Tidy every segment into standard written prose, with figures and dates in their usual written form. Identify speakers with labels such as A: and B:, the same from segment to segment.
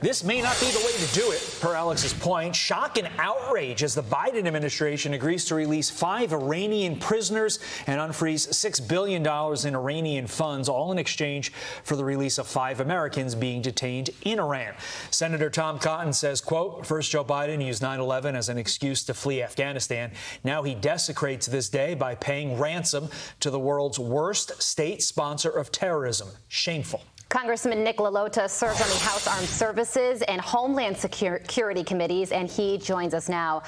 A: This may not be the way to do it, per Alex's point. Shock and outrage as the Biden administration agrees to release 5 Iranian prisoners and unfreeze $6 billion in Iranian funds, all in exchange for the release of 5 Americans being detained in Iran. Senator Tom Cotton says, quote, first Joe Biden used 9/11 as an excuse to flee Afghanistan. Now he desecrates this day by paying ransom to the world's worst state sponsor of terrorism. Shameful.
B: Congressman Nick LaLota serves on the House Armed Services and Homeland Security Committees, and he joins us now.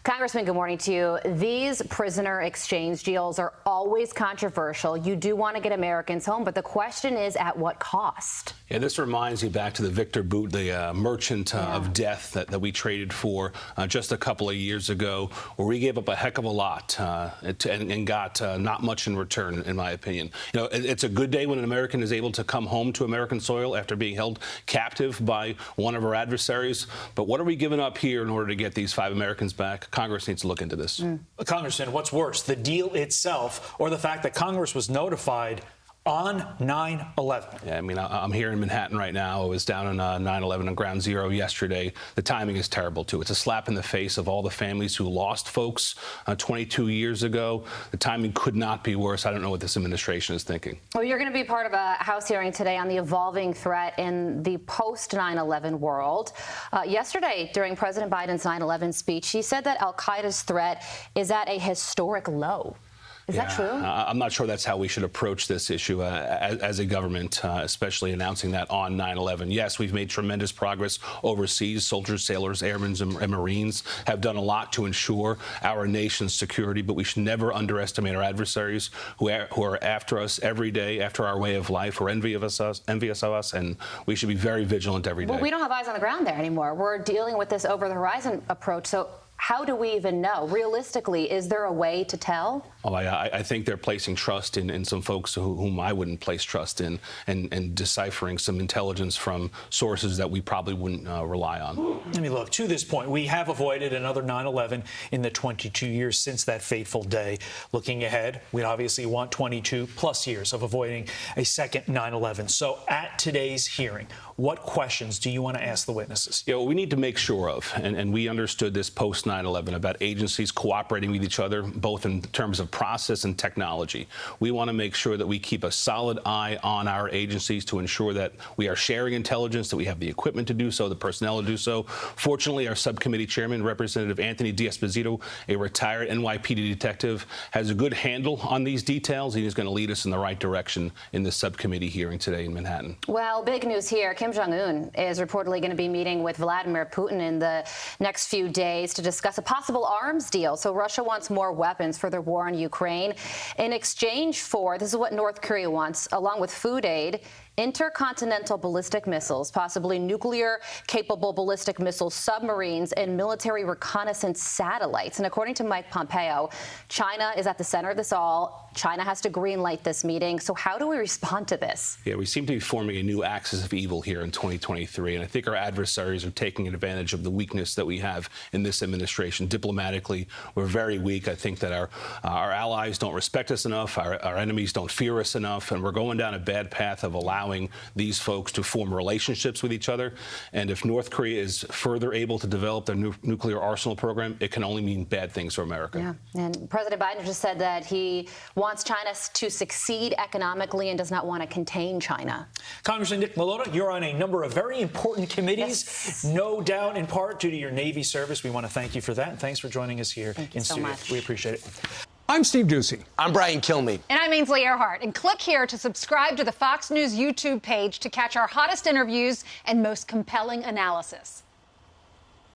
B: Congressman, good morning to you. These prisoner exchange deals are always controversial. You do want to get Americans home, but the question is, at what cost?
C: Yeah, this reminds me back to the Victor Boot, the merchant of death that we traded for just a couple of years ago, where we gave up a heck of a lot and got not much in return, in my opinion. You know, it's a good day when an American is able to come home to American soil after being held captive by one of our adversaries. But what are we giving up here in order to get these 5 Americans back? Congress needs to look into this.
A: Congressman, what's worse, the deal itself or the fact that Congress was notified on 9/11?
C: Yeah, I mean, I'm here in Manhattan right now. I was down on 9/11 on Ground Zero yesterday. The timing is terrible, too. It's a slap in the face of all the families who lost folks 22 years ago. The timing could not be worse. I don't know what this administration is thinking.
B: Well, you're going to be part of a House hearing today on the evolving threat in the post-9/11 world. Yesterday, during President Biden's 9/11 speech, he said that al-Qaeda's threat is at a historic low. Is that true?
C: I'm not sure that's how we should approach this issue as a government, especially announcing that on 9/11. Yes, we've made tremendous progress overseas. Soldiers, sailors, airmen, and Marines have done a lot to ensure our nation's security, but we should never underestimate our adversaries who are after us every day, after our way of life, who are envious of us, and we should be very vigilant every day.
B: Well, we don't have eyes on the ground there anymore. We're dealing with this over-the-horizon approach. So how do we even know? Realistically, is there a way to tell?
C: Oh, I think they're placing trust in some folks whom I wouldn't place trust in, and deciphering some intelligence from sources that we probably wouldn't rely on.
A: I mean, look, to this point, we have avoided another 9/11 in the 22 years since that fateful day. Looking ahead, we obviously want 22 plus years of avoiding a second 9/11. So at today's hearing, what questions do you want to ask the witnesses?
C: Yeah, well, we need to make sure of, and we understood this post 9/11 about agencies cooperating with each other, both in terms of process and technology. We want to make sure that we keep a solid eye on our agencies to ensure that we are sharing intelligence, that we have the equipment to do so, the personnel to do so. Fortunately, our subcommittee chairman, Representative Anthony D'Esposito, a retired NYPD detective, has a good handle on these details, and he's going to lead us in the right direction in this subcommittee hearing today in Manhattan.
B: Well, big news here. Kim Jong-un is reportedly going to be meeting with Vladimir Putin in the next few days to discuss a possible arms deal. So Russia wants more weapons for their war in Ukraine in exchange for, this is what North Korea wants, along with food aid, intercontinental ballistic missiles, possibly nuclear-capable ballistic missiles, submarines, and military reconnaissance satellites. And according to Mike Pompeo, China is at the center of this all. China has to greenlight this meeting. So how do we respond to this?
C: Yeah, we seem to be forming a new axis of evil here in 2023, and I think our adversaries are taking advantage of the weakness that we have in this administration. Diplomatically, we're very weak. I think that our allies don't respect us enough, our enemies don't fear us enough, and we're going down a bad path of allowing these folks to form relationships with each other. And if North Korea is further able to develop their nuclear arsenal program, it can only mean bad things for America.
B: Yeah, and President Biden just said that he wants China to succeed economically and does not want to contain China.
A: Congressman Nick LaLota, you're on a number of very important committees,
B: Yes.
A: no doubt in part due to your Navy service. We want to thank you for that, and thanks for joining us here
B: Thank you
A: in
B: so
A: studio.
B: much.
A: We appreciate it.
D: I'm Steve Doocy.
E: I'm Brian Kilmeade.
F: And I'm Ainsley Earhart. And click here to subscribe to the Fox News YouTube page to catch our hottest interviews and most compelling analysis.